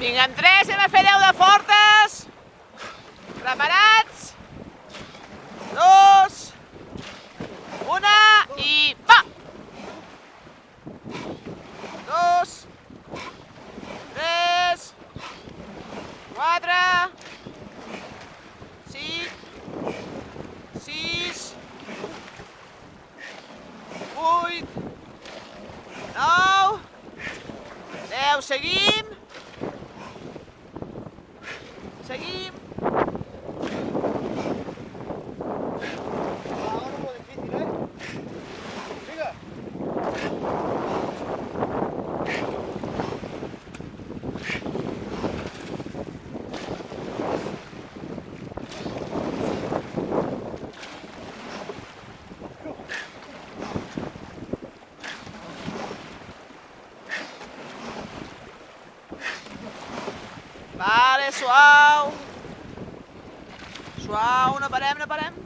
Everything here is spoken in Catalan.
Vinga, en 3, hem de fer 10 de fortes. Preparats? 2, 1 i va! 2, 3, 4, 5, 6, 8, 9, 10, seguim. Seguim. Ahora muy difícil, ¿eh? Siga. Vale, suau. Suau, no parem, no parem.